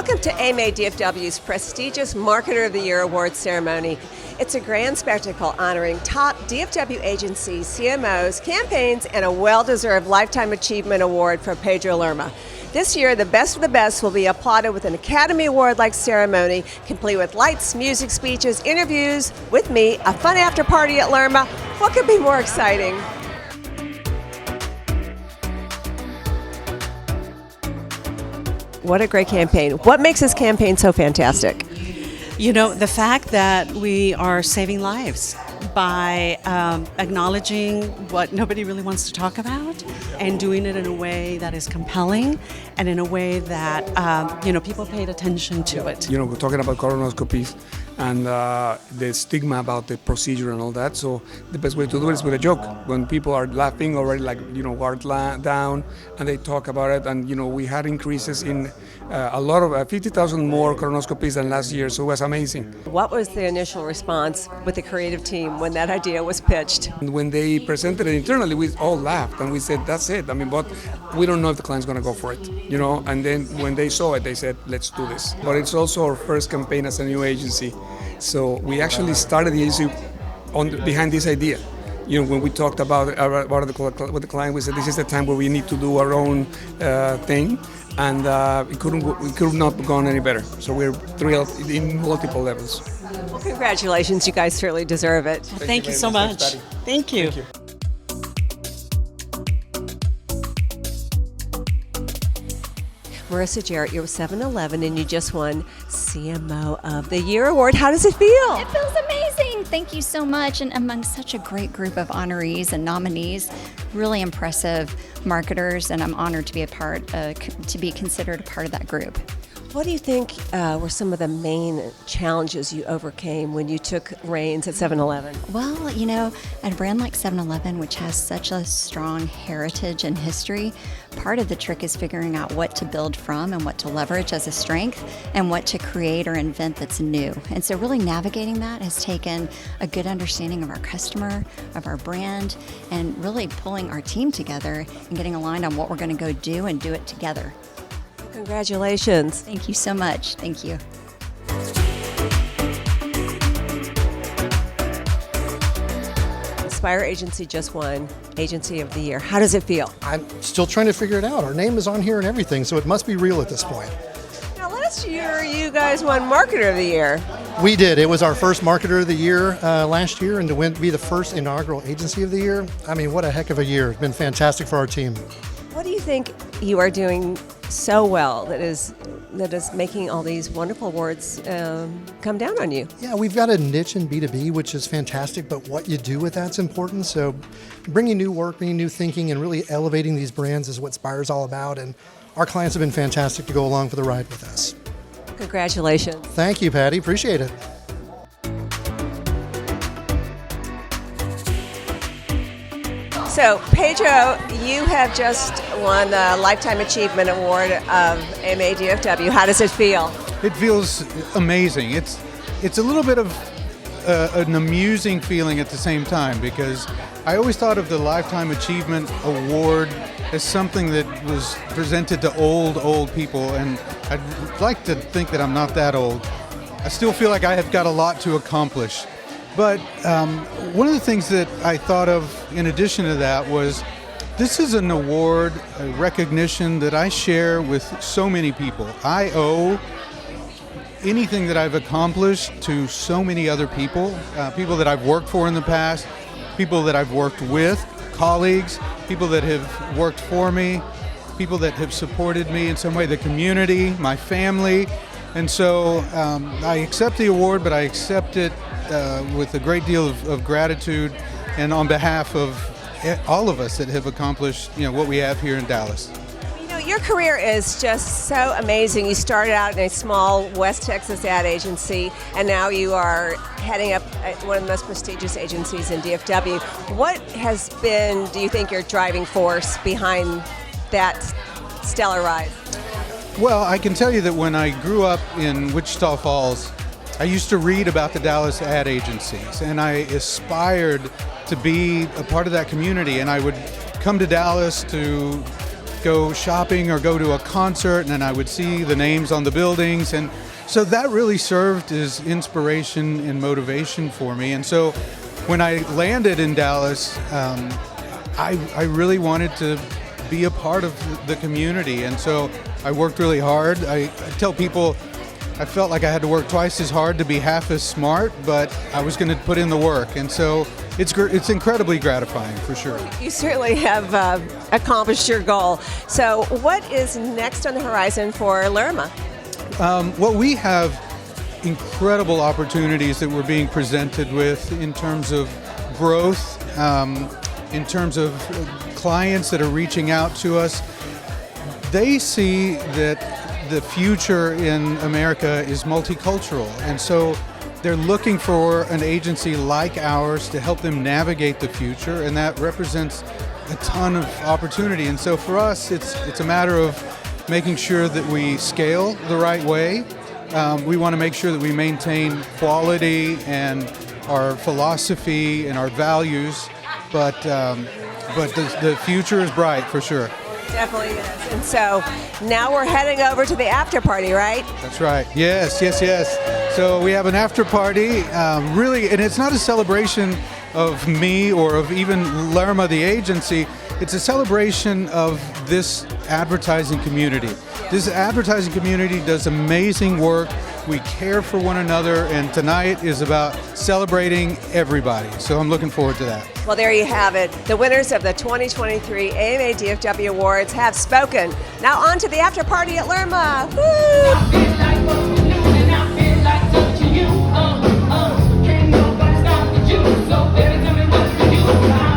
Welcome to AMA DFW's prestigious Marketer of the Year Awards ceremony. It's a grand spectacle honoring top DFW agencies, CMOs, campaigns, and a well-deserved Lifetime Achievement Award for Pedro Lerma. This year, the best of the best will be applauded with an Academy Award-like ceremony, complete with lights, music, speeches, interviews, with me, a fun after-party at Lerma. What could be more exciting? What a great campaign. What makes this campaign so fantastic? You know, the fact that we are saving lives by acknowledging what nobody really wants to talk about and doing it in a way that is compelling and in a way that, people paid attention to it. You know, we're talking about colonoscopies and the stigma about the procedure and all that. So the best way to do it is with a joke. When people are laughing already, guard down, and they talk about it. And, we had increases in a lot of 50,000 more colonoscopies than last year. So it was amazing. What was the initial response with the creative team when that idea was pitched? And when they presented it internally, we all laughed and we said, that's it. But we don't know if the client's going to go for it, And then when they saw it, they said, let's do this. But it's also our first campaign as a new agency. So we actually started the agency behind this idea. When we talked about it with the client, we said this is the time where we need to do our own thing, and it could not have gone any better. So we're thrilled in multiple levels. Well, congratulations, you guys certainly deserve it. Thank you so much. Thank you. Marissa Jarrett, you're with 7-Eleven and you just won CMO of the Year Award. How does it feel? It feels amazing. Thank you so much. And among such a great group of honorees and nominees, really impressive marketers, and I'm honored to be considered a part of that group. What do you think were some of the main challenges you overcame when you took reins at 7-Eleven? Well, at a brand like 7-Eleven, which has such a strong heritage and history, part of the trick is figuring out what to build from and what to leverage as a strength and what to create or invent that's new. And so really navigating that has taken a good understanding of our customer, of our brand, and really pulling our team together and getting aligned on what we're going to go do and do it together. Congratulations. Thank you so much. Thank you. Inspire Agency just won Agency of the Year. How does it feel? I'm still trying to figure it out. Our name is on here and everything, so it must be real at this point. Now, last year you guys won Marketer of the Year. We did. It was our first Marketer of the Year last year, and to be the first inaugural Agency of the Year, what a heck of a year. It's been fantastic for our team. What do you think you are doing so well that is making all these wonderful awards come down on you? Yeah, we've got a niche in B2B, which is fantastic, but what you do with that's important. So bringing new work, bringing new thinking, and really elevating these brands is what Spire's all about, and our clients have been fantastic to go along for the ride with us. Congratulations. Thank you, Patty. Appreciate it. So, Pedro, you have just won the Lifetime Achievement Award of AMA DFW. How does it feel? It feels amazing. It's a little bit of an amusing feeling at the same time, because I always thought of the Lifetime Achievement Award as something that was presented to old people, and I'd like to think that I'm not that old. I still feel like I have got a lot to accomplish. But one of the things that I thought of in addition to that was, this is an award, a recognition that I share with so many people. I owe anything that I've accomplished to so many other people, people that I've worked for in the past, people that I've worked with, colleagues, people that have worked for me, people that have supported me in some way, the community, my family. And so I accept the award, but I accept it with a great deal of gratitude, and on behalf of all of us that have accomplished what we have here in Dallas. Your career is just so amazing. You started out in a small West Texas ad agency, and now you are heading up one of the most prestigious agencies in DFW. What has been, do you think, your driving force behind that stellar rise? Well, I can tell you that when I grew up in Wichita Falls, I used to read about the Dallas ad agencies, and I aspired to be a part of that community, and I would come to Dallas to go shopping or go to a concert, and then I would see the names on the buildings. And so that really served as inspiration and motivation for me. And so when I landed in Dallas, I really wanted to be a part of the community. And so I worked really hard. I tell people I felt like I had to work twice as hard to be half as smart, but I was going to put in the work. And so it's incredibly gratifying, for sure. You certainly have accomplished your goal. So what is next on the horizon for Lerma? Well, we have incredible opportunities that we're being presented with in terms of growth, in terms of clients that are reaching out to us. They see that the future in America is multicultural, and so they're looking for an agency like ours to help them navigate the future, and that represents a ton of opportunity. And so for us, it's a matter of making sure that we scale the right way. We want to make sure that we maintain quality and our philosophy and our values, but the future is bright for sure. Definitely is. And so now we're heading over to the after party, right? That's right. Yes. So we have an after party, really, and it's not a celebration of me or of even Lerma, the agency. It's a celebration of this advertising community. This advertising community does amazing work. We care for one another, and tonight is about celebrating everybody. So I'm looking forward to that. Well, there you have it. The winners of the 2023 AMA DFW Awards have spoken. Now on to the after party at Lerma. Woo! I feel like what we do, and I feel like touching you. Can't nobody stop the juice, so baby, tell me what to do.